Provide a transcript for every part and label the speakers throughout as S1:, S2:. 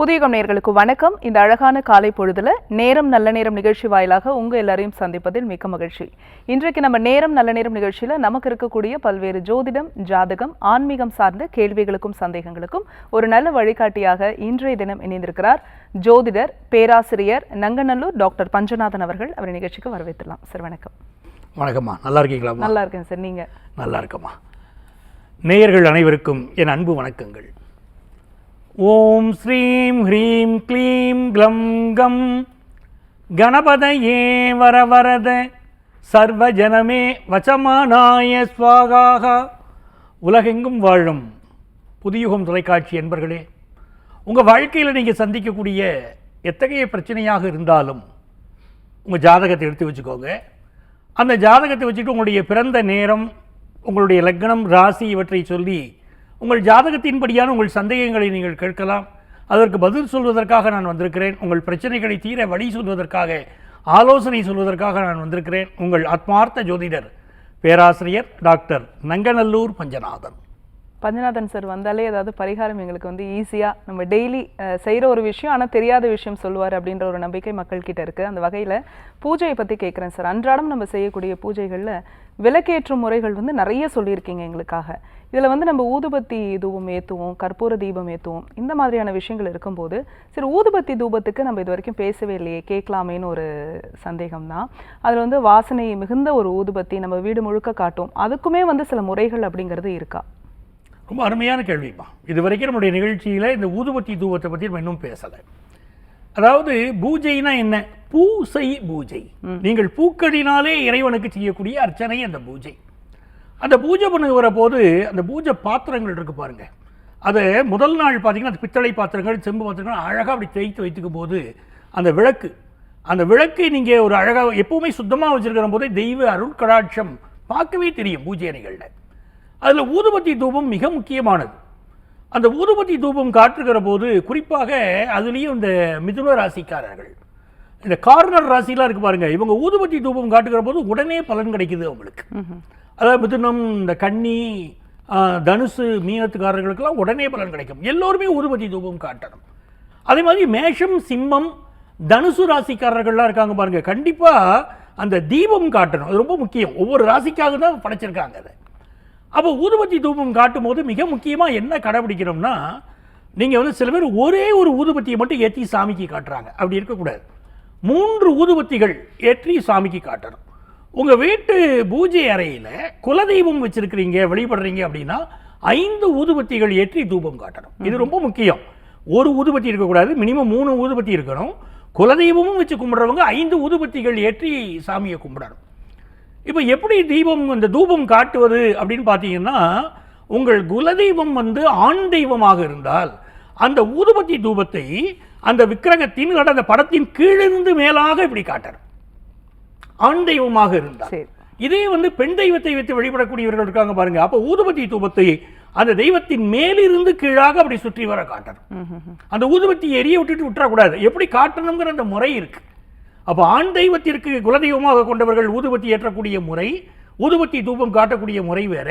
S1: புதியுகம் நேயர்களுக்கு வணக்கம். இந்த அழகான காலை பொழுதுல நேரம் நல்ல நேரம் நிகழ்ச்சி வாயிலாக உங்க எல்லாரையும் சந்திப்பதில் மிக்க மகிழ்ச்சி. இன்றைக்கு நம்ம நேரம் நல்ல நேரம் நிகழ்ச்சியில நமக்கு இருக்கக்கூடிய பல்வேறு ஜோதிடம், ஜாதகம், ஆன்மீகம் சார்ந்த கேள்விகளுக்கும் சந்தேகங்களுக்கும் ஒரு நல்ல வழிகாட்டியாக இன்றைய தினம் இணைந்திருக்கிறார் ஜோதிடர், பேராசிரியர் நங்கநல்லூர் டாக்டர் பஞ்சநாதன் அவர்கள். அவர் நிகழ்ச்சிக்கு வரவேற்றலாம். சார் வணக்கம்.
S2: வணக்கம்மா, நல்லா இருக்கீங்களா?
S1: நல்லா இருக்கேன் சார், நீங்க?
S2: நல்லா இருக்கம்மா. நேயர்கள் அனைவருக்கும் என் அன்பு வணக்கங்கள். ஓம் ஸ்ரீம் ஹ்ரீம் க்ளீம் க்ளம் கம் கணபதயே வரவரத சர்வஜனமே வசமானாய ஸ்வாகாக. உலகெங்கும் வாழும் புதியுகம் தொலைக்காட்சி என்பர்களே, உங்கள் வாழ்க்கையில் நீங்கள் சந்திக்கக்கூடிய எத்தகைய பிரச்சனையாக இருந்தாலும் உங்கள் ஜாதகத்தை எடுத்து வச்சுக்கோங்க. அந்த ஜாதகத்தை வச்சுட்டு உங்களுடைய பிறந்த நேரம், உங்களுடைய லக்னம், ராசி இவற்றை சொல்லி உங்கள் ஜாதகத்தின்படியான உங்கள் சந்தேகங்களை நீங்கள் கேட்கலாம். அதற்கு பதில் சொல்வதற்காக நான் வந்திருக்கிறேன். உங்கள் பிரச்சனைகளை தீர வழி சொல்வதற்காக, ஆலோசனை சொல்வதற்காக நான் வந்திருக்கிறேன். உங்கள் ஆத்மார்த்த ஜோதிடர், பேராசிரியர் டாக்டர் நங்கநல்லூர் பஞ்சநாதன்.
S1: பஞ்சநாதன் சார் வந்தாலே ஏதாவது பரிகாரம் எங்களுக்கு ஈஸியாக நம்ம டெய்லி செய்கிற ஒரு விஷயம், ஆனால் தெரியாத விஷயம் சொல்லுவார் அப்படின்ற ஒரு நம்பிக்கை மக்கள்கிட்ட இருக்குது. அந்த வகையில் பூஜையை பற்றி கேட்குறேன் சார். அன்றாடம் நம்ம செய்யக்கூடிய பூஜைகளில் விளக்கேற்றும் முறைகள் நிறைய சொல்லியிருக்கீங்க எங்களுக்காக. இதில் நம்ம ஊதுபத்தி தூபம் ஏற்றுவோம், கற்பூர தீபம் ஏற்றுவோம், இந்த மாதிரியான விஷயங்கள் இருக்கும்போது சரி, ஊதுபத்தி தூபத்துக்கு நம்ம இது வரைக்கும் பேசவே இல்லையே, கேட்கலாமேன்னு ஒரு சந்தேகம் தான். அதில் வாசனை மிகுந்த ஒரு ஊதுபத்தி நம்ம வீடு முழுக்க காட்டும், அதுக்குமே சில முறைகள் அப்படிங்கிறது இருக்கா?
S2: ரொம்ப அருமையான கேள்விப்பா. இது வரைக்கும் நம்முடைய நிகழ்ச்சியில் இந்த ஊதுபத்தி தூபத்தை பற்றி நம்ம இன்னும் பேசலை. அதாவது பூஜைனா என்ன? பூசை பூஜை. நீங்கள் பூக்களினாலே இறைவனுக்கு செய்யக்கூடிய அர்ச்சனை அந்த பூஜை. அந்த பூஜை பண்ணுகிற போது அந்த பூஜை பாத்திரங்கள் இருக்கு பாருங்க, அதை முதல் நாள் பார்த்தீங்கன்னா அந்த பித்தளை பாத்திரங்கள், செம்பு பாத்திரங்கள் அழகாக அப்படி தேய்த்து வைத்துக்கும் போது அந்த விளக்கை நீங்கள் ஒரு அழகாக எப்பவுமே சுத்தமாக வச்சிருக்கிற போதே தெய்வ அருள் கடாட்சம் பார்க்கவே தெரியும் பூஜை அறைகளில். அதில் ஊதுபத்தி தூபம் மிக முக்கியமானது. அந்த ஊதுபத்தி தூபம் காட்டுகிற போது குறிப்பாக அதுலேயும் இந்த மிதுன ராசிக்காரர்கள், இந்த கார்னர் ராசிலாம் இருக்கு பாருங்க, இவங்க ஊதுபத்தி தூபம் காட்டுகிற போது உடனே பலன் கிடைக்குது அவங்களுக்கு. அதாவது மிதுனம், இந்த கன்னி, தனுசு, மீனத்துக்காரர்களுக்கெல்லாம் உடனே பலன் கிடைக்கும். எல்லோருமே ஊதுபத்தி தூபம் காட்டணும். அதே மாதிரி மேஷம், சிம்மம், தனுசு ராசிக்காரர்கள்லாம் இருக்காங்க பாருங்க, கண்டிப்பாக அந்த தீபம் காட்டணும். அது ரொம்ப முக்கியம். ஒவ்வொரு ராசிக்காக தான் படைச்சிருக்காங்க அதை. அப்போ ஊதுபத்தி தூபம் காட்டும் போது மிக முக்கியமாக என்ன கடைபிடிக்கணும்னா, நீங்கள் சில பேர் ஒரே ஒரு ஊதுபத்தியை மட்டும் ஏற்றி சாமிக்கு காட்டுறாங்க. அப்படி இருக்கக்கூடாது. 3 ஊதுபத்திகள் ஏற்றி சாமிக்கு காட்டணும். உங்கள் வீட்டு பூஜை அறையில் குலதெய்வம் வச்சுருக்கிறீங்க, வழிபடுறீங்க அப்படின்னா 5 ஊதுபத்திகள் ஏற்றி தூபம் காட்டணும். இது ரொம்ப முக்கியம். ஒரு ஊதுபத்தி இருக்கக்கூடாது, மினிமம் 3 ஊதுபத்தி இருக்கணும். குலதெய்வமும் வச்சு கும்பிட்றவங்க 5 ஊதுபத்திகள் ஏற்றி சாமியை கும்பிடணும். இப்போ எப்படி தீபம், இந்த தூபம் காட்டுவது அப்படின்னு பார்த்தீங்கன்னா, உங்கள் குலதெய்வம் ஆண் தெய்வமாக இருந்தால் அந்த ஊதுபத்தி தூபத்தை அந்த விக்கிரகத்தின் அந்த படத்தின் கீழிருந்து மேலாக இப்படி காட்டணும். ஆண் தெய்வமாக இருந்தால். இதே பெண் தெய்வத்தை வைத்து வழிபடக்கூடியவர்கள் இருக்காங்க பாருங்க, அப்போ ஊதுபத்தி தூபத்தை அந்த தெய்வத்தின் மேலிருந்து கீழாக அப்படி சுற்றி வர காட்டணும். அந்த ஊதுபத்தி எரிய விட்டுட்டு விட்டுறக்கூடாது. எப்படி காட்டணுங்கிற அந்த முறை இருக்கு. அப்போ ஆண் தெய்வத்திற்கு குலதெய்வமாக கொண்டவர்கள் ஊதுபத்தி ஏற்றக்கூடிய முறை, ஊதுபத்தி தூபம் காட்டக்கூடிய முறை வேற.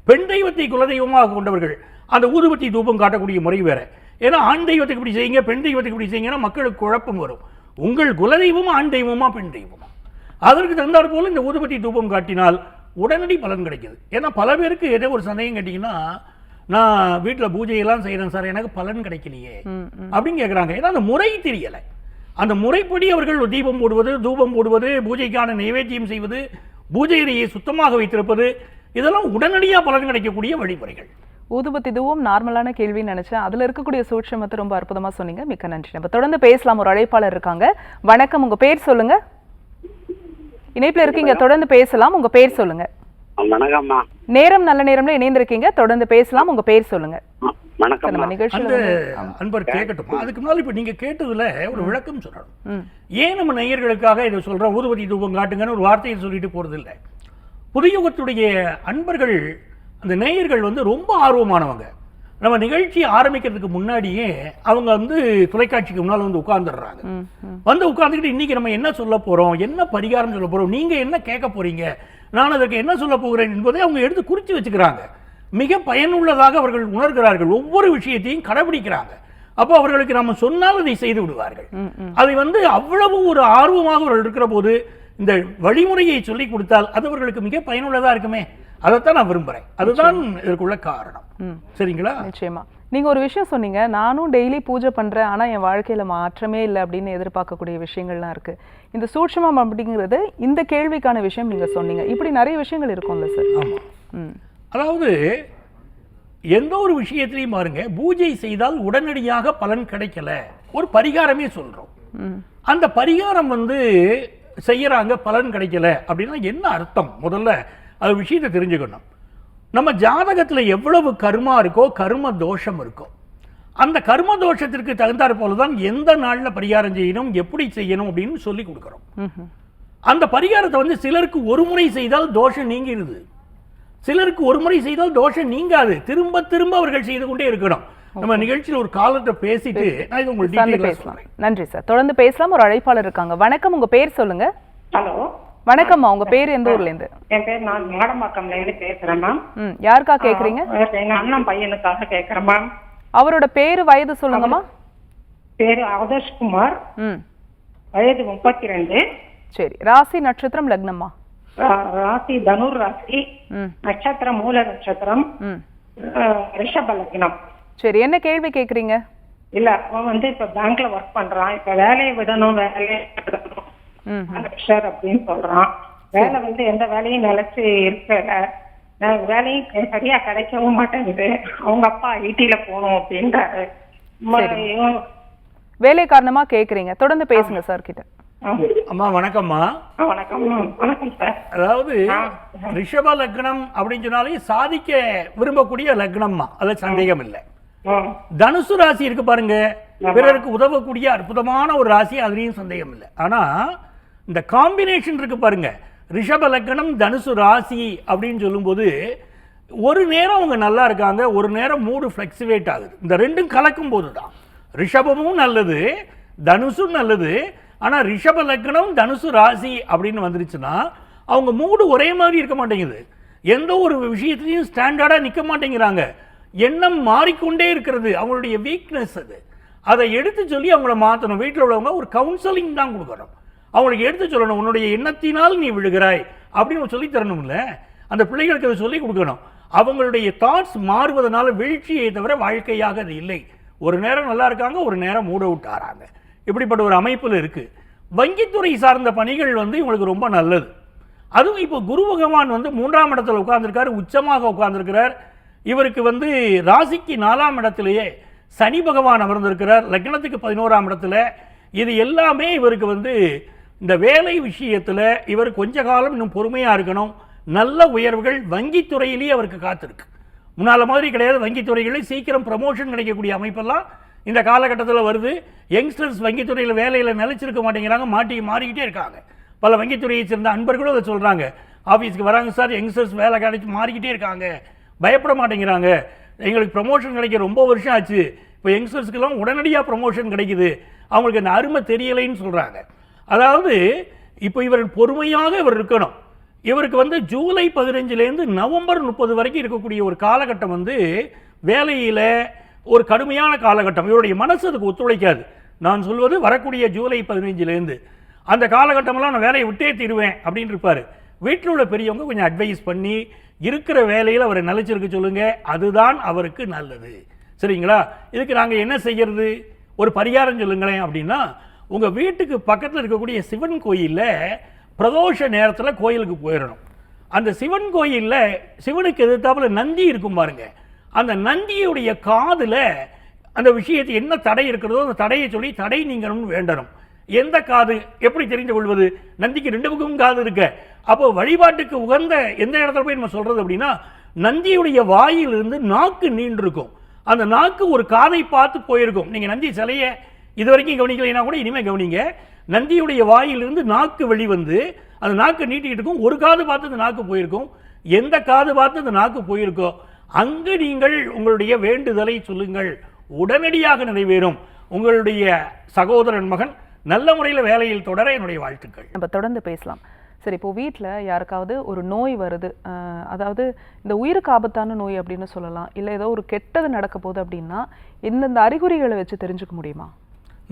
S2: பெண் தெய்வத்தை குலதெய்வமாக கொண்டவர்கள் அந்த ஊதுபத்தி தூபம் காட்டக்கூடிய முறை வேற. ஏன்னா ஆண் தெய்வத்துக்கு இப்படி செய்யுங்க, பெண் தெய்வத்துக்கு இப்படி செய்யுங்கன்னா மக்களுக்கு குழப்பம் வரும். உங்கள் குலதெய்வம் ஆண் தெய்வமா பெண் தெய்வமா, அதற்கு தகுந்தாற் போல இந்த ஊதுபத்தி தூபம் காட்டினால் உடனடி பலன் கிடைக்குது. ஏன்னா பல பேருக்கு ஏதோ ஒரு சந்தேகம் கேட்டிங்கன்னா, நான் வீட்டில் பூஜையெல்லாம் செய்கிறேன் சார், எனக்கு பலன் கிடைக்கலையே அப்படின்னு கேட்குறாங்க. ஏன்னா அந்த முறை தெரியலை. அந்த முறைப்படி அவர்கள் தீபம் போடுவது, தூபம் போடுவது, பூஜைக்கான நைவேத்தியம் செய்வது, பூஜை அறையை சுத்தமாக வைத்திருப்பது, இதெல்லாம் உடனடியாக பலன் கிடைக்கக்கூடிய வழிமுறைகள்.
S1: ஊதுபத்தி தூபம் நார்மலான கேள்வின்னு நினைச்சேன். அதில் இருக்கக்கூடிய சூட்சமத்தை ரொம்ப அற்புதமாக சொன்னீங்க. மிக்க நன்றி. நம்ம தொடர்ந்து பேசலாம். ஒரு அழைப்பாளர் இருக்காங்க. வணக்கம், உங்க பேர் சொல்லுங்க. இணைப்பில் இருக்கீங்க, தொடர்ந்து பேசலாம். உங்க பேர் சொல்லுங்க.
S3: வணக்கம்மா.
S1: நேரம் நல்ல நேரம்ல இணைந்திருக்கீங்க, தொடர்ந்து பேசலாம். உங்க பேர் சொல்லுங்க.
S2: அன்பர் கேட்கட்டும். அதுக்கு முன்னாடி இப்ப நீங்க கேட்டதுல ஒரு விளக்கம் சொல்லணும். ஏன் நம்ம நேயர்களுக்காக இதை சொல்றோம், ஊதுபத்தி தூபம் காட்டுங்கன்னு ஒரு வார்த்தையை சொல்லிட்டு போறது இல்லை. புதியுகத்துடைய அன்பர்கள், அந்த நேயர்கள் ரொம்ப ஆர்வமானவங்க. நம்ம நிகழ்ச்சி ஆரம்பிக்கிறதுக்கு முன்னாடியே அவங்க தொலைக்காட்சிக்கு முன்னால் உட்கார்ந்துடுறாங்க. உட்கார்ந்துக்கிட்டு இன்னைக்கு நம்ம என்ன சொல்ல போறோம், என்ன பரிகாரம் சொல்ல போறோம், நீங்க என்ன கேட்க போறீங்க, நான் அதற்கு என்ன சொல்ல போகிறேன் என்பதை அவங்க எடுத்து குறித்து வச்சுக்கிறாங்க. மிக பயனுள்ளதாக அவர்கள் உணர்கிறார்கள். ஒவ்வொரு விஷயத்தையும் கடைபிடிக்கிறாங்க. அப்போ அவர்களுக்கு நம்ம சொன்னால் அதை செய்து விடுவார்கள். அதை வந்து அவ்வளவு ஒரு ஆர்வமாக அவர்கள் இருக்கிற போது இந்த வழிமுறையை சொல்லிக் கொடுத்தால் அது அவர்களுக்கு மிக பயனுள்ளதா இருக்குமே. அதைத்தான் நான் விரும்புறேன். அதுதான் இதற்குள்ள காரணம். சரிங்களா?
S1: நிச்சயமா. நீங்க ஒரு விஷயம் சொன்னீங்க, நானும் டெய்லி பூஜை பண்றேன், ஆனா என் வாழ்க்கையில மாற்றமே இல்லை அப்படின்னு எதிர்பார்க்கக்கூடிய விஷயங்கள்லாம் இருக்கு. இந்த சூட்சுமம் அப்படிங்கிறது இந்த கேள்விக்கான விஷயம் நீங்க சொன்னீங்க. இப்படி நிறைய விஷயங்கள் இருக்கும்ல சார்?
S2: ஆமா. அதாவது எந்த ஒரு விஷயத்திலையும் பாருங்க, பூஜை செய்தால் உடனடியாக பலன் கிடைக்கல, ஒரு பரிகாரமே சொல்றோம். அந்த பரிகாரம் வந்து செய்யறாங்க, பலன் கிடைக்கல அப்படின்னா என்ன அர்த்தம்? முதல்ல அது விஷயத்தை தெரிஞ்சுக்கணும். நம்ம ஜாதகத்துல எவ்வளவு கர்மா இருக்கோ, கர்ம தோஷம் இருக்கோ, அந்த கர்ம தோஷத்திற்கு தகுந்தாற் போலதான் எந்த நாள்ல பரிகாரம் செய்யணும், எப்படி செய்யணும் அப்படின்னு சொல்லி கொடுக்கிறோம். அந்த பரிகாரத்தை வந்து சிலருக்கு ஒரு முறை செய்தால் தோஷம் நீங்கிடுது, சிலருக்கு ஒரு முறை செய்தால் தோஷம் நீங்காது. திரும்ப திரும்ப அவர்கள் செய்து கொண்டே இருக்கணும். நம்ம நிகழ்ச்சியில் ஒரு காலத்தை பேசிட்டு நான் இது உங்களுக்கு டீடைலா சொல்றேன்.
S1: நன்றி சார். தொடர்ந்து பேசலாம். ஒரு அழைப்பாளர் இருக்காங்க. வணக்கம், உங்க பேர் சொல்லுங்க.
S3: ஹலோ,
S1: வணக்கம்மா. உங்க பேர் எந்த ஊர்ல இருந்து?
S3: என் பேர் நான் மாடம்பாக்கம்ல இருந்து பேசுறேன் மேம்.
S1: யாருக்கா கேக்குறீங்க?
S3: எங்க அண்ணன் பையனுக்காக கேக்குறேன் மேம்.
S1: அவரோட பேரு, வயது சொல்லுங்கம்மா.
S3: பேரு ஆதர்ஷ்குமார், வயது 32.
S1: சரி. ராசி, நட்சத்திரம், லக்னம்மா?
S3: ராசி தனுர் ராசி, நட்சத்திரம் மூல நட்சத்திரம், ரிஷப லக்னம்.
S1: சரி, என்ன கேள்வி கேக்குறீங்க?
S3: இல்ல, அவன் வந்து இப்ப பேங்க்ல ஒர்க் பண்றான். இப்ப வேலையை விடணும், வேலையை அப்படின்னு சொல்றான். வேலை வந்து எந்த வேலையும் நிலைச்சு இருக்கல, வேலையும் சரியா கிடைக்கவும் மாட்டேங்குது. அவங்க அப்பா ஐடில போகணும் அப்படின்றாரு.
S1: வேலை காரணமா கேக்குறீங்க. தொடர்ந்து பேசுங்க சார் கிட்ட.
S2: அம்மா வணக்கம்மா.
S3: வணக்கம். வணக்கம் சார்.
S2: அதாவது ரிஷப லக்னம் அப்படின்னு சொன்னாலே சாதிக்க விரும்பக்கூடிய லக்னம்மா, அதுல சந்தேகம் இல்லை. தனுசு ராசி இருக்கு பாருங்க, பிறருக்கு உதவக்கூடிய அற்புதமான ஒரு ராசி, அதுலயும் சந்தேகம் இல்லை. ஆனா இந்த காம்பினேஷன் இருக்கு பாருங்க, ரிஷப லக்னம் தனுசு ராசி அப்படின்னு சொல்லும்போது ஒரு நேரம் அவங்க நல்லா இருக்காங்க, ஒரு நேரம் மூடு ஃபிளக்சுவேட் ஆகுது. இந்த ரெண்டும் கலக்கும் போது தான் ரிஷபமும் நல்லது, தனுசும் நல்லது. ஆனா ரிஷப லக்னம் தனுசு ராசி அப்படின்னு வந்துருச்சுன்னா அவங்க மூடு ஒரே மாதிரி இருக்க மாட்டேங்குது, எந்த ஒரு விஷயத்திலையும் ஸ்டாண்டர்டா நிக்க மாட்டேங்கிறாங்க, எண்ணம் மாறிக்கொண்டே இருக்கிறது. அவங்களுடைய வீக்னஸ் அது. அதை எடுத்து சொல்லி அவங்கள மாற்றணும். வீட்டில் உள்ளவங்க ஒரு கவுன்சிலிங் தான் கொடுக்கணும். அவங்களுக்கு எடுத்து சொல்லணும், உன்னுடைய எண்ணத்தினால் நீ விழுகிறாய் அப்படின்னு சொல்லி தரணும்ல. அந்த பிள்ளைகளுக்கு அதை சொல்லி கொடுக்கணும். அவங்களுடைய தாட்ஸ் மாறுவதனால வீழ்ச்சியை தவிர வாழ்க்கையாக அது இல்லை. ஒரு நேரம் நல்லா இருக்காங்க, ஒரு நேரம் மூட விட்டாராங்க. இப்படிப்பட்ட ஒரு அமைப்பில் இருக்கு. வங்கித்துறை சார்ந்த பணிகள் வந்து இவங்களுக்கு ரொம்ப நல்லது. அதுவும் இப்போ குரு பகவான் வந்து 3ஆம் இடத்துல உட்கார்ந்துருக்காரு, உச்சமாக உட்கார்ந்துருக்கிறார். இவருக்கு வந்து ராசிக்கு 4ஆம் இடத்திலேயே சனி பகவான் அமர்ந்திருக்கிறார், லக்னத்துக்கு 11ஆம் இடத்துல. இது எல்லாமே இவருக்கு வந்து இந்த வேலை விஷயத்துல இவர் கொஞ்ச காலம் இன்னும் பொறுமையா இருக்கணும். நல்ல உயர்வுகள் வங்கித்துறையிலேயே அவருக்கு காத்திருக்கு. முன்னால மாதிரி கிடையாது. வங்கித்துறைகளில் சீக்கிரம் ப்ரமோஷன் கிடைக்கக்கூடிய அமைப்பெல்லாம் இந்த காலகட்டத்தில் வருது. யங்ஸ்டர்ஸ் வங்கித்துறையில் வேலையில் நிலைச்சிருக்க மாட்டேங்கிறாங்க, மாறிக்கிட்டே இருக்காங்க. பல வங்கித்துறையை சேர்ந்த அன்பர்களும் அதை சொல்றாங்க. ஆஃபீஸ்க்கு வராங்க சார், யங்ஸ்டர்ஸ் வேலை கிடைச்சி மாறிக்கிட்டே இருக்காங்க, பயப்பட மாட்டேங்கிறாங்க, எங்களுக்கு ப்ரமோஷன் கிடைக்க ரொம்ப வருஷம் ஆச்சு, இப்போ யங்ஸ்டர்ஸ்க்கெல்லாம் உடனடியாக ப்ரமோஷன் கிடைக்குது, அவங்களுக்கு அந்த அருமை தெரியலைன்னு சொல்கிறாங்க. அதாவது இப்போ இவர் பொறுமையாக இவர் இருக்கணும். இவருக்கு வந்து ஜூலை 15லேருந்து நவம்பர் 30 வரைக்கும் இருக்கக்கூடிய ஒரு காலகட்டம் வந்து வேலையில் ஒரு கடுமையான காலகட்டம். இவருடைய மனசு அதுக்கு ஒத்துழைக்காது. நான் சொல்வது வரக்கூடிய ஜூலை 15லேருந்து அந்த காலகட்டமெல்லாம் நான் வேலையை விட்டே தீருவேன் அப்படின்னு இருப்பார். வீட்டில் உள்ள பெரியவங்க கொஞ்சம் அட்வைஸ் பண்ணி இருக்கிற வேலையில் அவரை நிலைச்சிருக்க சொல்லுங்க, அதுதான் அவருக்கு நல்லது. சரிங்களா? இதுக்கு நாங்கள் என்ன செய்யறது, ஒரு பரிகாரம் சொல்லுங்களேன் அப்படின்னா, உங்கள் வீட்டுக்கு பக்கத்தில் இருக்கக்கூடிய சிவன் கோயிலில் பிரதோஷ நேரத்தில் கோயிலுக்கு போயிடணும். அந்த சிவன் கோயிலில் சிவனுக்கு எதிர்த்தாப்புல நந்தி இருக்கும் பாருங்க, அந்த நந்தியுடைய காதில் அந்த விஷயத்தை என்ன தடை இருக்கிறதோ அந்த தடையை சொல்லி தடை நீங்கணும்னு வேண்டணும். எந்த காது எப்படி தெரிந்து கொள்வது? நந்திக்கு 2 பக்கமும் காது இருக்கு. அப்போ வழிபாட்டுக்கு உகந்த எந்த இடத்துல போய் நம்ம சொல்றது அப்படின்னா, நந்தியுடைய வாயிலிருந்து நாக்கு நீண்டிருக்கும். அந்த நாக்கு ஒரு காதை பார்த்து போயிருக்கும். நீங்க நந்தி சிலையை இது வரைக்கும் கவனிக்கலைன்னா கூட இனிமே கவனிங்க. நந்தியுடைய வாயிலிருந்து நாக்கு வெளிவந்து அந்த நாக்கு நீட்டிக்கிட்டு இருக்கும். ஒரு காது பார்த்து அந்த நாக்கு போயிருக்கும். எந்த காது பார்த்து அந்த நாக்கு போயிருக்கோ அங்கு நீங்கள் உங்களுடைய வேண்டுதலை சொல்லுங்கள், உடனடியாக நிறைவேறும். உங்களுடைய சகோதரன் மகன் நல்ல முறையில் வேலையில் தொடர என்னுடைய வாழ்த்துக்கள்.
S1: நம்ம தொடர்ந்து பேசலாம். சரி, இப்போ வீட்டில் யாருக்காவது ஒரு நோய் வருது, அதாவது இந்த உயிருக்கு ஆபத்தான நோய் அப்படின்னு சொல்லலாம், இல்லை ஏதோ ஒரு கெட்டது நடக்க போகுது அப்படின்னா இந்தந்த அறிகுறிகளை வச்சு தெரிஞ்சுக்க முடியுமா?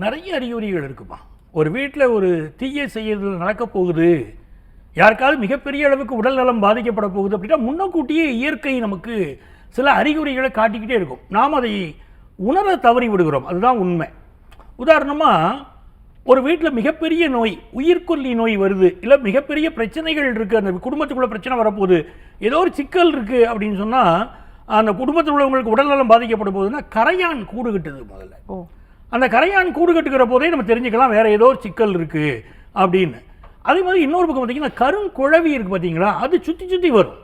S2: நிறைய அறிகுறிகள் இருக்குமா. ஒரு வீட்டில் ஒரு தீய செயல்கள் நடக்க போகுது, யாருக்காவது மிகப்பெரிய அளவுக்கு உடல் நலம் பாதிக்கப்பட போகுது அப்படின்னா முன்னக்கூட்டியே இயற்கை நமக்கு சில அறிகுறிகளை காட்டிக்கிட்டே இருக்கும். நாம் அதை உணர தவறி விடுகிறோம், அதுதான் உண்மை. உதாரணமாக ஒரு வீட்டில் மிகப்பெரிய நோய், உயிர்கொல்லி நோய் வருது, இல்லை மிகப்பெரிய பிரச்சனைகள் இருக்குது, அந்த குடும்பத்துக்குள்ளே பிரச்சனை வரப்போகுது, ஏதோ ஒரு சிக்கல் இருக்குது அப்படின்னு சொன்னால் அந்த குடும்பத்தில் உள்ளவங்களுக்கு உடல்நலம் பாதிக்கப்பட போகுதுன்னா கரையான் கூடு கட்டுது முதல்ல. அந்த கரையான் கூடு கட்டுக்கிற போதே நம்ம தெரிஞ்சுக்கலாம் வேறு ஏதோ ஒரு சிக்கல் இருக்குது அப்படின்னு. அதே மாதிரி இன்னொரு பக்கம் பார்த்தீங்கன்னா கருங்குழவி இருக்குது பார்த்தீங்களா, அது சுற்றி சுற்றி வரும்,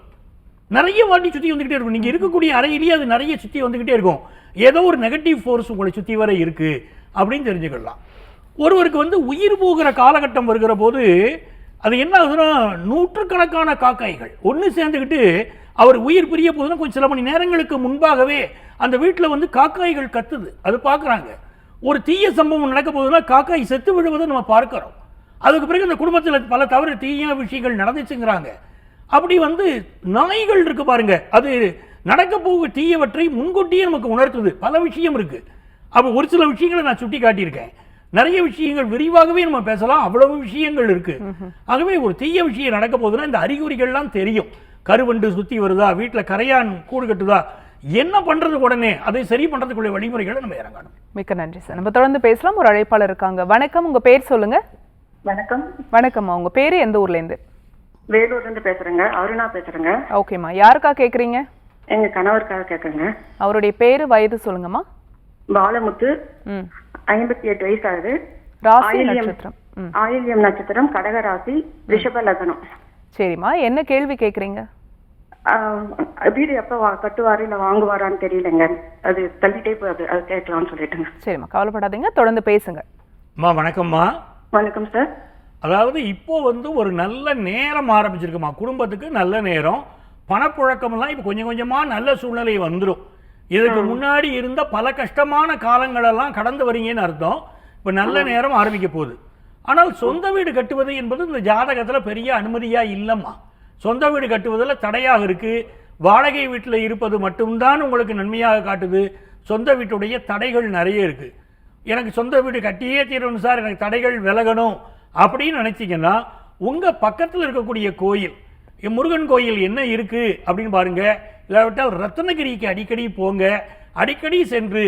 S2: நிறைய வாட்டி சுற்றி வந்துக்கிட்டே இருக்கும். நீங்கள் இருக்கக்கூடிய அறையிலேயே அது நிறைய சுற்றி வந்துக்கிட்டே இருக்கும். ஏதோ ஒரு நெகட்டிவ் ஃபோர்ஸ் உங்களை சுற்றி வர இருக்குது அப்படின்னு தெரிஞ்சுக்கலாம். ஒருவருக்கு வந்து உயிர் போகிற காலகட்டம் வருகிற போது அது என்ன ஆகுதுன்னா நூற்றுக்கணக்கான காக்காய்கள் ஒன்று சேர்ந்துக்கிட்டு அவர் உயிர் பிரிய போதுன்னா கொஞ்சம் சில மணி நேரங்களுக்கு முன்பாகவே அந்த வீட்டில் வந்து காக்காய்கள் கத்துது, அது பார்க்குறாங்க. ஒரு தீய சம்பவம் நடக்க போகுதுன்னா காக்காய் செத்து விழுவதை நம்ம பார்க்குறோம். அதுக்கு பிறகு அந்த குடும்பத்தில் பல தவறு தீய விஷயங்கள் நடந்துச்சுங்கிறாங்க. அப்படி வந்து நாய்கள் இருக்கு பாருங்க, அது நடக்க போக தீயவற்றை முன்கூட்டியே நமக்கு உணர்த்துது. பல விஷயம் இருக்கு. அப்போ ஒரு சில விஷயங்களை நான் சுட்டி காட்டியிருக்கேன். நிறைய விஷயங்கள் விரிவாகவே நம்ம பேசலாம், அவ்வளவு விஷயங்கள் இருக்கு. ஆகவே ஒரு தீய விஷயம் நடக்க போகுதுன்னா இந்த அறிகுறிகள்லாம் தெரியும். கருவண்டு சுத்தி வருதா, வீட்டில் கரையான் கூடு கட்டுதா, என்ன பண்றது, உடனே அதை சரி பண்றதுக்குள்ள வழிமுறைகளை நம்ம இறங்கணும்.
S1: மிக்க நன்றி சார். நம்ம தொடர்ந்து பேசலாம். ஒரு அழைப்பாளர் இருக்காங்க. வணக்கம், உங்க பேர் சொல்லுங்க.
S3: வணக்கம்.
S1: வணக்கம்மா, உங்க பேரு எந்த ஊர்ல இருந்து?
S3: வேலூர்ல இருந்து பேசுறேங்க. அருணா பேசுறேங்க.
S1: ஓகேம்மா, யாருக்கா கேக்குறீங்க?
S3: எங்க கணவருக்காக கேட்குறேங்க.
S1: அவருடைய பேரு வயது சொல்லுங்கம்மா.
S3: பாலமுத்து, 58 வயசு ஆகுது.
S1: ராசி நட்சத்திரம்?
S3: ஆயில்யம் நட்சத்திரம், கடக ராசி, ரிஷப லக்னம்.
S1: சரிம்மா, என்ன கேள்வி கேக்குறீங்க?
S3: வீடு எப்ப கட்டுவாரு இல்ல வாங்குவாரான்னு தெரியலங்க, அது தள்ளிட்டே போகுது, அது கேட்கலாம்னு சொல்லிட்டுங்க.
S1: சரிம்மா, கவலைப்படாதீங்க, தொடர்ந்து பேசுங்க.
S2: அம்மா வணக்கம்மா.
S3: வணக்கம் சார்.
S2: அதாவது இப்போ வந்து ஒரு நல்ல நேரம் ஆரம்பிச்சிருக்குமா, குடும்பத்துக்கு நல்ல நேரம். பணப்புழக்கமெல்லாம் இப்போ கொஞ்சம் கொஞ்சமாக நல்ல சூழ்நிலை வந்துடும். இதுக்கு முன்னாடி இருந்த பல கஷ்டமான காலங்களெல்லாம் கடந்து வரீங்கன்னு அர்த்தம். இப்போ நல்ல நேரம் ஆரம்பிக்க போகுது. ஆனால் சொந்த வீடு கட்டுவது என்பது இந்த ஜாதகத்தில் பெரிய அனுமதியாக இல்லைம்மா. சொந்த வீடு கட்டுவதில் தடையாக இருக்குது. வாடகை வீட்டில் இருப்பது மட்டும்தான் உங்களுக்கு நன்மையாக காட்டுது. சொந்த வீட்டுடைய தடைகள் நிறைய இருக்குது. எனக்கு சொந்த வீடு கட்டியே தீரணும் சார், எனக்கு தடைகள் விலகணும் அப்படின்னு நினச்சிங்கன்னா உங்கள் பக்கத்தில் இருக்கக்கூடிய கோயில், முருகன் கோயில் என்ன இருக்குது அப்படின்னு பாருங்கள். இல்லாவிட்டால் ரத்னகிரிக்கு அடிக்கடி போங்க. அடிக்கடி சென்று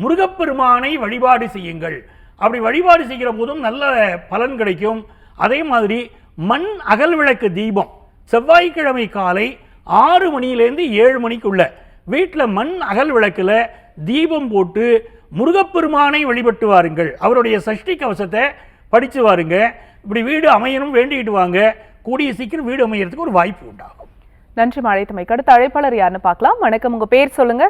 S2: முருகப்பெருமானை வழிபாடு செய்யுங்கள். அப்படி வழிபாடு செய்கிற போதும் நல்ல பலன் கிடைக்கும். அதே மாதிரி மண் அகல் விளக்கு தீபம் செவ்வாய்க்கிழமை காலை 6 மணியிலேருந்து 7 மணிக்குள்ள வீட்டில் மண் அகல் விளக்கில் தீபம் போட்டு முருகப்பெருமானை வழிபட்டு வாருங்கள். அவருடைய சஷ்டி கவசத்தை படித்து வாருங்க. இப்படி வீடு அமையணும் வேண்டிக்கிட்டு வாங்க. கூடிய சீக்கிரம் வீடு அமையறதுக்கு ஒரு வாய்ப்பு உண்டாகும்.
S1: நன்றி அழைத்தமைக்கு. அடுத்த அழைப்பாளர் யாருன்னு பார்க்கலாம். வணக்கம், உங்க பேர் சொல்லுங்க.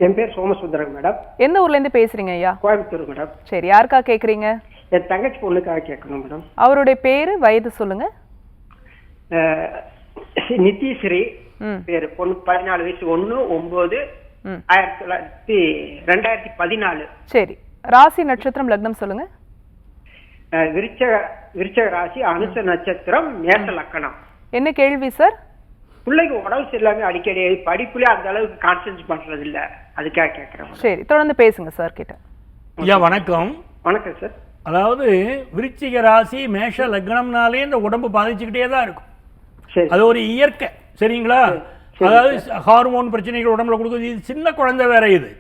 S4: என் பேர் சோமசுந்தரம் மேடம்.
S1: எந்த ஊர்ல இருந்து பேசுறீங்க ஐயா?
S4: கோயம்புத்தூர் மேடம்.
S1: சரி, யாருக்கா கேக்குறீங்க?
S4: என் தங்கச்சி பொண்ணுக்காக கேட்கணும் மேடம்.
S1: அவருடைய பேரு வயது சொல்லுங்க.
S4: நிதிஸ்ரீ பேரு, பொண்ணு 14 வயசு, 1/9/2014.
S1: சரி, ராசி நட்சத்திரம் லக்னம் சொல்லுங்க.
S4: விருச்சக ராசி, அனுச நட்சத்திரம், மேஷ லக்கணம்.
S1: என்ன கேள்வி சார்?
S4: பிள்ளைக்கு உடம்பு சரியில்லாம அடிக்கடி படிப்புல அந்த அளவுக்கு கான்சென்ட்ரேட் பண்றது இல்ல, அதுக்காக கேட்கிறேன்.
S1: சரி, தொடர்ந்து பேசுங்க சார் கிட்ட.
S2: ஐயா வணக்கம்.
S4: வணக்கம் சார்.
S2: அதாவது விருச்சிக ராசி மேஷ லக்னம்னாலே இந்த உடம்பு பாதிச்சுக்கிட்டே தான் இருக்கும். அது ஒரு இயற்கை, சரிங்களா? அதாவது ஹார்மோன் பிரச்சனைகள் உடம்புல கொடுக்குது. இது சின்ன குழந்தை வேற, இது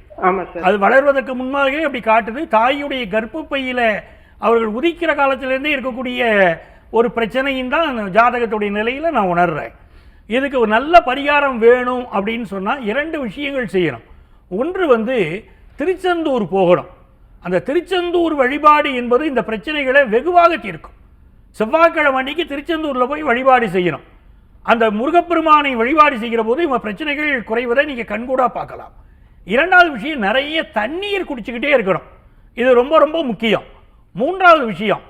S2: அது வளர்வதற்கு முன்பாகவே அப்படி காட்டுது. தாயுடைய கர்ப்பப்பையில அவர்கள் உதிக்கிற காலத்திலேருந்தே இருக்கக்கூடிய ஒரு பிரச்சனையும் தான் ஜாதகத்துடைய நிலையில நான் உணர்றேன். இதுக்கு ஒரு நல்ல பரிகாரம் வேணும் அப்படின்னு சொன்னால் 2 விஷயங்கள் செய்யணும். ஒன்று வந்து திருச்செந்தூர் போகணும். அந்த திருச்செந்தூர் வழிபாடு என்பது இந்த பிரச்சனைகளை வெகுவாக தீர்க்கும். செவ்வாய்க்கிழமை அன்னைக்கு திருச்செந்தூரில் போய் வழிபாடு செய்யணும். அந்த முருகப்பெருமானை வழிபாடு செய்கிற போது இவங்க பிரச்சனைகள் குறைவதை நீங்கள் கண்கூடா பார்க்கலாம். 2வது விஷயம், நிறைய தண்ணீர் குடிச்சுக்கிட்டே இருக்கணும். இது ரொம்ப ரொம்ப முக்கியம். 3வது விஷயம்,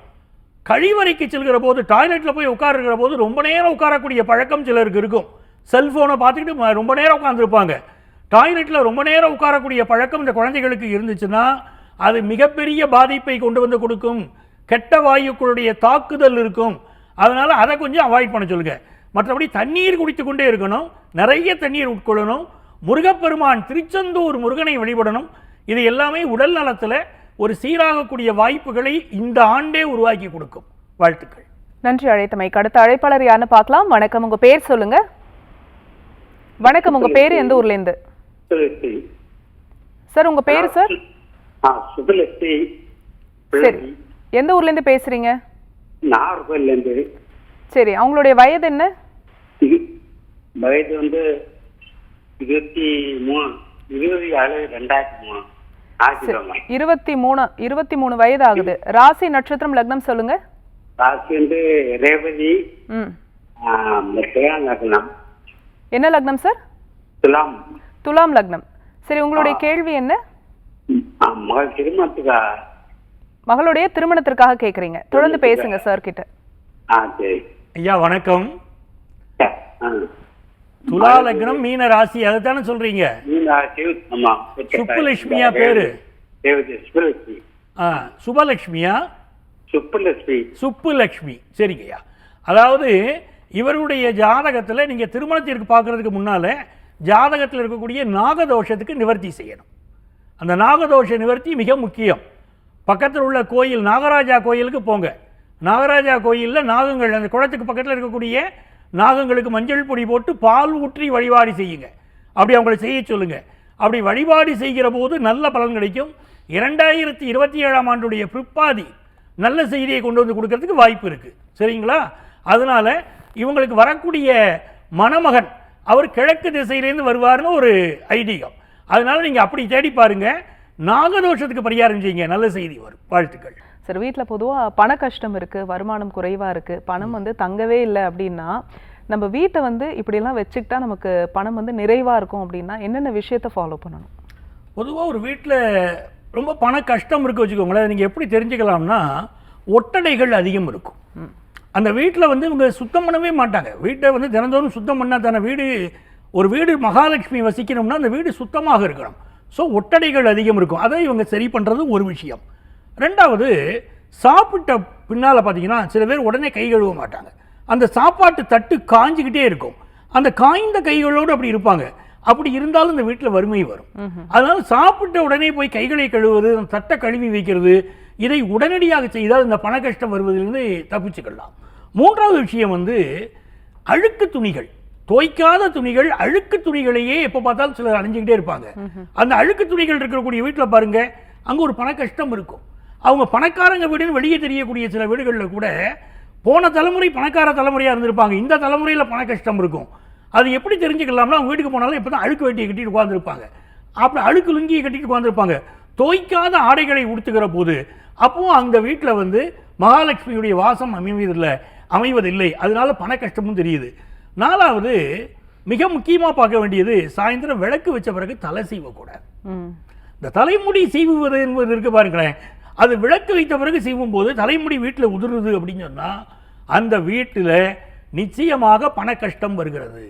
S2: கழிவறைக்கு செல்கிற போது டாய்லெட்டில் போய் உட்காருக்கிற போது ரொம்ப நேரம் உட்காரக்கூடிய பழக்கம் சிலருக்கு இருக்கும். செல்ஃபோனை பார்த்துக்கிட்டு ரொம்ப நேரம் உட்காந்துருப்பாங்க. டாய்லெட்டில் ரொம்ப நேரம் உட்காரக்கூடிய பழக்கம் இந்த குழந்தைகளுக்கு இருந்துச்சுன்னா அது மிகப்பெரிய பாதிப்பை கொண்டு வந்து கொடுக்கும். கெட்ட வாயுக்களுடைய தாக்குதல் இருக்கும். அதனால அதை கொஞ்சம் அவாய்ட் பண்ண சொல்லுங்க. மற்றபடி தண்ணீர் குடித்து கொண்டே இருக்கணும், நிறைய தண்ணீர் உட்கொள்ளணும், முருகப்பெருமான் திருச்செந்தூர் முருகனை வழிபடணும். இது எல்லாமே உடல் நலத்தில் ஒரு சீராகக்கூடிய வாய்ப்புகளை இந்த ஆண்டே உருவாக்கி கொடுக்கும். வாழ்த்துக்கள்.
S1: நன்றி அழைத்தமைக்கு. அடுத்த அழைப்பாளர் யாருன்னு பார்க்கலாம். வணக்கம், உங்க பேர் சொல்லுங்க. வணக்கம், உங்க பேரு எந்த ஊர்ல இருந்து? சார் உங்க பேரு சார்? சரி, எந்த ஊர்ல இருந்து பேசுறீங்க?
S5: நாகர்கோயில்ல இருந்து.
S1: சரி, அவங்களுடைய வயது என்ன?
S5: வயது வந்து 23/7/2003.
S1: 23 வயது ஆகுது. ராசி நட்சத்திரம் லக்னம் சொல்லுங்க.
S5: ராசி வந்து ரேவதி. லக்னம்
S1: என்ன லக்னம் சார்?
S5: துலாம்.
S1: துலாம் லக்னம். சரி, உங்களுடைய கேள்வி என்ன?
S5: மகள் திருமணத்துக்கா?
S1: மகளுடைய திருமணத்திற்காக கேக்குறீங்க. தொடர்ந்து பேசுங்க சார் கிட்ட.
S5: சரி
S2: ஐயா வணக்கம். துலா லக்னம் மீன ராசி, அதுதானே சொல்றீங்க? சுப்புலட்சுமியா பேரு?
S5: சுப்புலட்சுமி.
S2: சுபலட்சுமியா?
S5: சுப்புலட்சுமி.
S2: சுப்புலட்சுமி, சரிங்கய்யா. அதாவது இவருடைய ஜாதகத்தில் நீங்க திருமணத்திற்கு பார்க்கறதுக்கு முன்னால ஜாதகத்தில் இருக்கக்கூடிய நாகதோஷத்துக்கு நிவர்த்தி செய்யணும். அந்த நாகதோஷ நிவர்த்தி மிக முக்கியம். பக்கத்தில் உள்ள கோயில் நாகராஜா கோயிலுக்கு போங்க. நாகராஜா கோயிலில் நாகங்கள், அந்த குளத்துக்கு பக்கத்தில் இருக்கக்கூடிய நாகங்களுக்கு மஞ்சள் பொடி போட்டு பால் ஊற்றி வழிபாடு செய்யுங்க. அப்படி அவங்களை செய்ய சொல்லுங்க. அப்படி வழிபாடு செய்கிற போது நல்ல பலன் கிடைக்கும். 2027ஆம் ஆண்டுடைய பிற்பாதி நல்ல செய்தியை கொண்டு வந்து கொடுக்கறதுக்கு வாய்ப்பு இருக்கு. சரிங்களா? அதனால இவங்களுக்கு வரக்கூடிய மணமகன் அவர் கிழக்கு திசையிலேருந்து வருவார்னு ஒரு ஐதீகம். அதனால நீங்க அப்படி தேடி பாருங்க. நாகதோஷத்துக்கு பரிகாரம் செய்யுங்க, நல்ல செய்தி வரும். வாழ்த்துக்கள்.
S1: சார், வீட்டில் பொதுவாக பண கஷ்டம் இருக்குது, வருமானம் குறைவாக இருக்குது, பணம் வந்து தங்கவே இல்லை அப்படின்னா நம்ம வீட்டை வந்து இப்படியெல்லாம் வச்சுக்கிட்டா நமக்கு பணம் வந்து நிறைவாக இருக்கும் அப்படின்னா என்னென்ன விஷயத்தை ஃபாலோ பண்ணணும்?
S2: பொதுவாக ஒரு வீட்டில் ரொம்ப பண கஷ்டம் இருக்குது வச்சுக்கோங்களேன். நீங்கள் எப்படி தெரிஞ்சுக்கலாம்னா, ஒட்டடைகள் அதிகம் இருக்கும். அந்த வீட்டில் வந்து இவங்க சுத்தம் பண்ணவே மாட்டாங்க. வீட்டை வந்து தினந்தோறும் சுத்தம் பண்ணால் தானே வீடு, ஒரு வீடு மகாலட்சுமி வசிக்கணும்னா அந்த வீடு சுத்தமாக இருக்கணும். ஸோ ஒட்டடைகள் அதிகம் இருக்கும். அதை இவங்க சரி பண்ணுறது ஒரு விஷயம். ரெண்டாவது, சாப்பிட்ட பின்னால் பார்த்தீங்கன்னா சில பேர் உடனே கை கழுவ மாட்டாங்க. அந்த சாப்பாட்டு தட்டு காஞ்சிக்கிட்டே இருக்கும். அந்த காய்ந்த கைகளோடு அப்படி இருப்பாங்க. அப்படி இருந்தாலும் இந்த வீட்டில் வறுமை வரும். அதனால சாப்பிட்ட உடனே போய் கைகளை கழுவுவது, அந்த தட்டை கழுவி வைக்கிறது, இதை உடனடியாக செய்தால் இந்த பண கஷ்டம் வருவதிலிருந்து தப்பிச்சுக்கலாம். மூன்றாவது விஷயம் வந்து அழுக்கு துணிகள், துவைக்காத துணிகள், அழுக்கு துணிகளையே எப்போ பார்த்தாலும் சிலர் அணிஞ்சுக்கிட்டே இருப்பாங்க. அந்த அழுக்கு துணிகள் இருக்கக்கூடிய வீட்டில் பாருங்க, அங்கே ஒரு பண கஷ்டம் இருக்கும். அவங்க பணக்காரங்க வீடுன்னு வெளியே தெரியக்கூடிய சில வீடுகளில் கூட போன தலைமுறை பணக்கார தலைமுறையாக இருந்திருப்பாங்க. இந்த தலைமுறையில் பண கஷ்டம் இருக்கும். அது எப்படி தெரிஞ்சுக்கலாம்னா, அவங்க வீட்டுக்கு போனாலும் இப்போ தான் அழுக்கு வேட்டியை கட்டிட்டு உட்காந்துருப்பாங்க. அப்படி அழுக்கு லுங்கியை கட்டிட்டு உட்காந்துருப்பாங்க. துவைக்காத ஆடைகளை உடுத்துக்கிற போது அப்பவும் அந்த வீட்டில் வந்து மகாலட்சுமியுடைய வாசம் அமைவதில்லை. அதனால பண கஷ்டமும் தெரியுது. நாலாவது, மிக முக்கியமாக பார்க்க வேண்டியது, சாயந்தரம் விளக்கு வச்ச பிறகு தலை சீவக்கூடாது. இந்த தலைமுடி சீவுவது என்பது இருக்கு பாருங்களேன், அது விளக்கு வைத்த பிறகு சீவும் போது தலைமுடி வீட்டில் உதிருது அப்படின்னு சொன்னால் அந்த வீட்டில் நிச்சயமாக பண கஷ்டம் வருகிறது.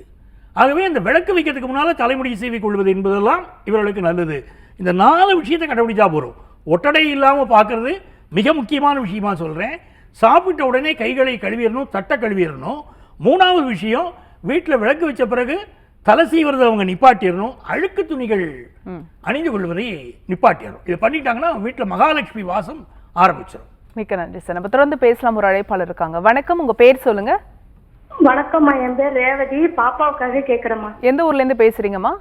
S2: ஆகவே இந்த விளக்கு வைக்கிறதுக்கு முன்னால் தலைமுடி சீவிக் கொள்வது என்பதெல்லாம் இவர்களுக்கு நல்லது. இந்த 4 விஷயத்தை கடைபிடிச்சா போகிறோம். ஒட்டடை இல்லாமல் பார்க்கறது மிக முக்கியமான விஷயமா சொல்கிறேன். சாப்பிட்ட உடனே கைகளை கழுவிடணும், தட்டை கழுவிடணும். மூணாவது விஷயம், வீட்டில் விளக்கு வச்ச பிறகு தலை சீவுறதை அவங்க நிப்பாட்டிடணும். அழுக்கு துணிகள் அணிந்து கொள்வதை நிப்பாட்டிடணும். இதை பண்ணிட்டாங்கன்னா வீட்டில் மகாலட்சுமி வாசம் ஆரம்பிச்சிடும்.
S1: மிக்க நன்றி சார். நம்ம தொடர்ந்து பேசலாம். ஒரு அழைப்பாளர் இருக்காங்க. வணக்கம், உங்க பேர் சொல்லுங்க.
S6: வணக்கம்மா, என் பேர் ரேவதி. பாப்பாவுக்காக கேக்குறேம்மா.
S1: எந்த ஊர்ல இருந்து பேசுறீங்கம்மா?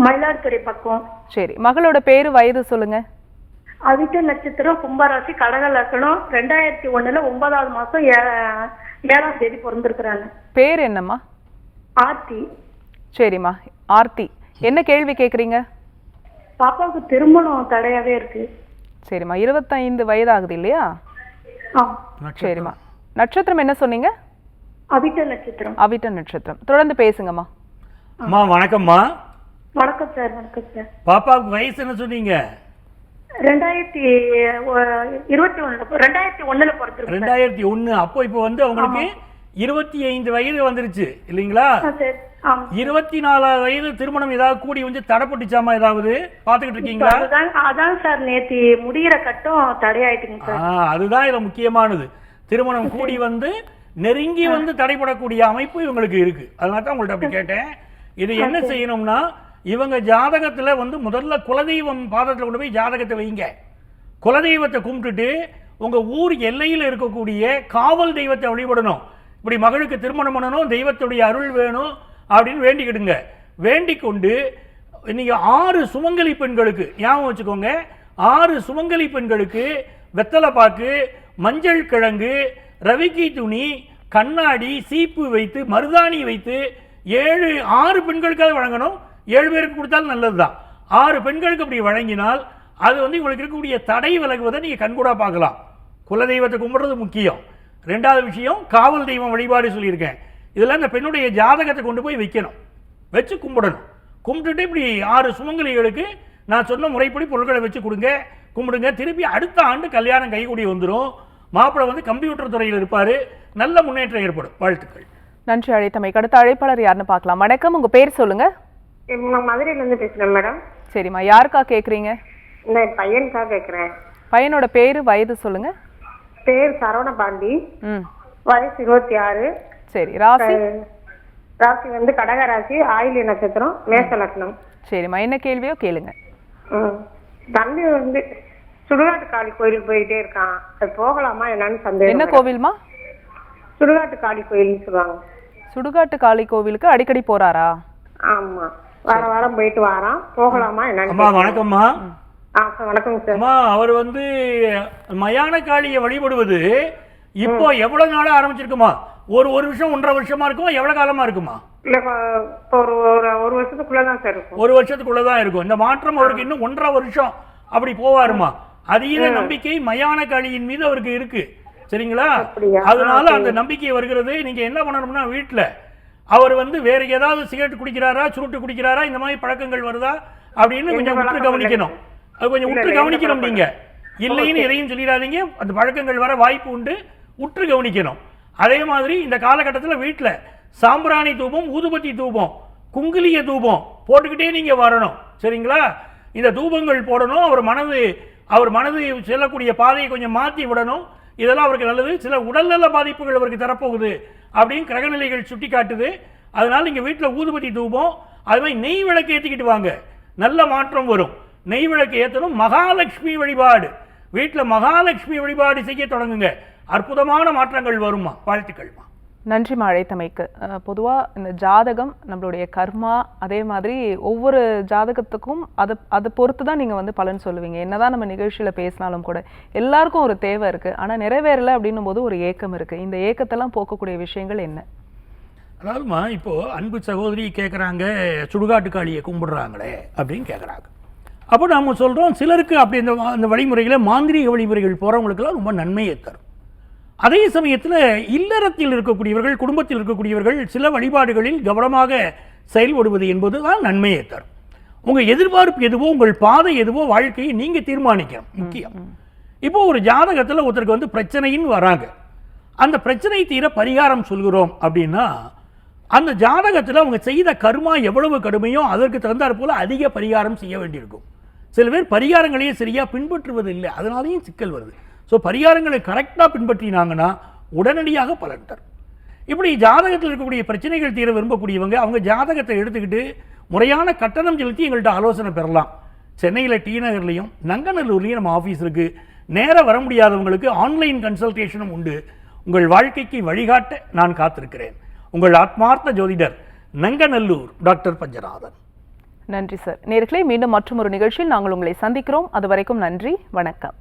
S6: மயிலாடுதுறை பக்கம்.
S1: சரி, மகளோட பேரு வயது சொல்லுங்க.
S6: அவிட்ட நட்சத்திரம், கும்பராசி, கடக லக்னம். 2001 9வது மாசம் 7ஆம் தேதி பிறந்திருக்கிறாங்க.
S1: பேர் என்னம்மா?
S6: ஆர்த்தி.
S1: சரிம்மா ஆர்த்தி, என்ன கேள்வி கேக்குறீங்க?
S6: பாப்பாவுக்கு திருமணம் தடையாவே இருக்கு.
S1: சரிம்மா, 25 வயது ஆகுது இல்லையா? சரிம்மா, நட்சத்திரம் என்ன சொன்னீங்க?
S6: அவிட்ட நட்சத்திரம்.
S1: அவிட்ட நட்சத்திரம். தொடர்ந்து பேசுங்கம்மா.
S2: அம்மா வணக்கம்மா.
S6: வணக்கம் சார். வணக்கம் சார்.
S2: பாப்பாவுக்கு வயசு என்ன சொன்னீங்க?
S6: 2021 பிறந்திருக்கு.
S2: 2001. அப்போ இப்போ வந்து அவங்களுக்கு 25 வயது வந்துருச்சு இல்லைங்களா? 24 வயது திருமணம் ஏதாவது கூடி வந்து தடைப்பட்டுச்சாமா? ஏதாவது பாத்துக்கிட்டு இருக்கீங்களா?
S6: அதான் சார், நேத்து முடிகிற கட்டம் தடையாயிட்டுங்க சார்.
S2: அதுதான் இதுல முக்கியமானது. திருமணம் கூடி வந்து நெருங்கி வந்து தடைபடக்கூடிய அமைப்பு இவங்களுக்கு இருக்கு. அதனால தான் உங்கள்ட்ட அப்படி கேட்டேன். இது என்ன செய்யணும்னா, இவங்க ஜாதகத்துல வந்து முதல்ல குலதெய்வம் பாதத்தில் கொண்டு போய் ஜாதகத்தை வைங்க. குலதெய்வத்தை கும்பிட்டுட்டு உங்க ஊர் எல்லையில் இருக்கக்கூடிய காவல் தெய்வத்தை வழிபடணும். இப்படி மகளுக்கு திருமணம் பண்ணணும், தெய்வத்துடைய அருள் வேணும் அப்படின்னு வேண்டிக்கிடுங்க. வேண்டிக் கொண்டு நீங்க 6 சுமங்கலி பெண்களுக்கு ஞாபகம் வச்சுக்கோங்க, 6 சுமங்கலி பெண்களுக்கு வெத்தலை பாக்கு, மஞ்சள் கிழங்கு, ரவிக்கி துணி, கண்ணாடி, சீப்பு வைத்து மருதாணி வைத்து 6 பெண்களுக்காக வழங்கணும். 7 பேருக்கு கொடுத்தாலும் நல்லதுதான். 6 பெண்களுக்கு அப்படி வழங்கினால் அது வந்து உங்களுக்கு இருக்கக்கூடிய தடை விலகுவதை நீங்க கண்கூடா பார்க்கலாம். குலதெய்வத்தை கும்பிடுறது முக்கியம். 2வது விஷயம் காவல் தெய்வம் வழிபாடு சொல்லியிருக்கேன். இதெல்லாம் இந்த பெண்ணுடைய ஜாதகத்தை கொண்டு போய் வைக்கணும், வச்சு கும்பிடணும். கும்பிட்டுட்டு இப்படி 6 சுமங்கலிகளுக்கு நான் சொன்ன முறைப்படி பொருட்களை வச்சு கொடுங்க, கும்பிடுங்க. திருப்பி அடுத்த ஆண்டு கல்யாணம் கைகூடி வந்துடும். மாப்பிள்ளை வந்து கம்ப்யூட்டர் துறையில் இருப்பாரு, நல்ல முன்னேற்றம் ஏற்படும். வாழ்த்துக்கள்.
S1: நன்றி அழைத்தமைக்கு. அடுத்த அழைப்பாளர் யாருன்னு பார்க்கலாம். வணக்கம், உங்க பேர் சொல்லுங்க.
S3: மதுரையில இருந்து பேசுறேன் மேடம்.
S1: சரிம்மா, யாருக்கா கேக்குறீங்க?
S3: இந்த பையனுக்காக கேக்குறேன்.
S1: பையனோட பேரு, வயது சொல்லுங்க.
S3: பேர் சரவண பாண்டி,
S1: ம்
S3: வயசு 26.
S1: சரி, ராசி?
S3: ராசி வந்து கடக ராசி, ஆயில்ய நட்சத்திரம், மேச லக்னம்.
S1: சரிம்மா, என்ன கேள்வியோ கேளுங்க.
S3: தம்பி வந்து சுடுகாட்டு காளி கோயிலுக்கு போயிட்டே இருக்கான், அது போகலாமா என்னன்னு சந்தேகம்.
S1: என்ன கோவில்மா?
S3: சுடுகாட்டு காளி கோயில்னு சொல்லுவாங்க.
S1: சுடுகாட்டு காளி கோவிலுக்கு அடிக்கடி போறாரா?
S3: ஆமா, வாரம் போயிட்டு வாரான், போகலாமா என்னன்னு.
S2: அம்மா வணக்கம்மா.
S3: வணக்கம் சார்.
S2: அம்மா, அவர் வந்து மயான காளியை வழிபடுவது இப்போ எவ்வளவு நாளா ஆரம்பிச்சிருக்குமா? ஒரு வருஷம் 1.5 வருஷமா இருக்குமா? எவ்வளவு காலமா இருக்குமா?
S3: இல்ல, ஒரு வருஷத்துக்குள்ளதான் சார் இருக்கும்.
S2: 1 வருஷத்துக்குள்ளதான் இருக்கும். இந்த மாற்றம் அவருக்கு இன்னும் 1.5 வருஷம் அப்படி போவாருமா. அதீத நம்பிக்கை மயான காளியின் மீது அவருக்கு இருக்கு. சரிங்களா? அதனால அந்த நம்பிக்கை வருகிறது. நீங்க என்ன பண்ணணும்னா, வீட்டுல அவர் வந்து வேற ஏதாவது சிகரெட் குடிக்கிறாரா, சுருட்டு குடிக்கிறாரா, இந்த மாதிரி பழக்கங்கள் வருதா அப்படின்னு கொஞ்சம் உற்று கவனிக்கணும். அது கொஞ்சம் உற்று கவனிக்கணும். நீங்க இல்லைன்னு எதையும் சொல்லிடாதீங்க. அந்த பழக்கங்கள் வர வாய்ப்பு உண்டு, உற்று கவனிக்கணும். அதே மாதிரி இந்த காலகட்டத்தில் வீட்டில் சாம்பிராணி தூபம், ஊதுபத்தி தூபம், குங்குலிய தூபம் போட்டுக்கிட்டே நீங்க வரணும். சரிங்களா? இந்த தூபங்கள் போடணும். அவர் மனது செல்லக்கூடிய பாதையை கொஞ்சம் மாற்றி விடணும். இதெல்லாம் அவருக்கு நல்லது. சில உடல்நல பாதிப்புகள் அவருக்கு தரப்போகுது அப்படின்னு கிரகநிலைகள் சுட்டி காட்டுது. அதனால நீங்க வீட்டில் ஊதுபத்தி தூபம், அது மாதிரி நெய் விளக்கு ஏற்றிக்கிட்டு வாங்க, நல்ல மாற்றம் வரும். நெய் விளக்கு ஏற்றணும். மகாலட்சுமி வழிபாடு, வீட்டில் மகாலட்சுமி வழிபாடு செய்ய தொடங்குங்க, அற்புதமான மாற்றங்கள் வருமா. வாழ்த்துக்கள்மா.
S1: நன்றிமா அழைத்தமைக்கு. பொதுவாக இந்த ஜாதகம் நம்மளுடைய கர்மா, அதே மாதிரி ஒவ்வொரு ஜாதகத்துக்கும் அதை பொறுத்து தான் நீங்கள் வந்து பலன் சொல்லுவீங்க. என்னதான் நம்ம நிகழ்ச்சியில் பேசினாலும் கூட எல்லாருக்கும் ஒரு தேவை இருக்குது, ஆனால் நிறைவேறலை அப்படின்னும் போது ஒரு ஏக்கம் இருக்குது. இந்த ஏக்கத்தெல்லாம் போக்கக்கூடிய விஷயங்கள் என்ன?
S2: அதாவதுமா, இப்போ அன்பு சகோதரி கேட்குறாங்க, சுடுகாட்டு காளியை கும்பிடுறாங்களே அப்படின்னு கேட்குறாங்க. அப்போ நம்ம சொல்கிறோம், சிலருக்கு அப்படி அந்த வழிமுறைகளை, மாந்திரீக வழிமுறைகள் போகிறவங்களுக்கெல்லாம் ரொம்ப நன்மையை தரும். அதே சமயத்தில் இல்லறத்தில் இருக்கக்கூடியவர்கள், குடும்பத்தில் இருக்கக்கூடியவர்கள் சில வழிபாடுகளில் கவனமாக செயல்படுவது என்பது தான் நன்மையை தரும். உங்கள் எதிர்பார்ப்பு எதுவோ, உங்கள் பாதை எதுவோ, வாழ்க்கையை நீங்கள் தீர்மானிக்கணும். முக்கியம். இப்போ ஒரு ஜாதகத்தில் ஒருத்தருக்கு வந்து பிரச்சனைன்னு வராங்க, அந்த பிரச்சனை தீர பரிகாரம் சொல்கிறோம் அப்படின்னா, அந்த ஜாதகத்தில் அவங்க செய்த கர்மா எவ்வளவு கடுமையோ அதற்கு தகுந்தாற் போல அதிக பரிகாரம் செய்ய வேண்டியிருக்கும். சில பேர் பரிகாரங்களையே சரியாக பின்பற்றுவது இல்லை, அதனாலேயும் சிக்கல் வருது. ஸோ பரிகாரங்களை கரெக்டாக பின்பற்றினாங்கன்னா உடனடியாக பலன் தரும். இப்படி ஜாதகத்தில் இருக்கக்கூடிய பிரச்சனைகள் தீர விரும்பக்கூடியவங்க அவங்க ஜாதகத்தை எடுத்துக்கிட்டு முறையான கட்டணம் செலுத்தி எங்கள்கிட்ட ஆலோசனை பெறலாம். சென்னையில் டி நகர்லையும் நங்கநல்லூர்லையும் நம்ம ஆஃபீஸ் இருக்குது. நேராக வர முடியாதவங்களுக்கு ஆன்லைன் கன்சல்டேஷனும் உண்டு. உங்கள் வாழ்க்கைக்கு வழிகாட்ட நான் காத்திருக்கிறேன். உங்கள் ஆத்மார்த்த ஜோதிடர், நங்கநல்லூர் டாக்டர் பஞ்சநாதன்.
S1: நன்றி சார். நேயர்களே, மீண்டும் மற்றும் ஒரு நிகழ்ச்சியில் நாங்கள் உங்களை சந்திக்கிறோம். அது வரைக்கும் நன்றி, வணக்கம்.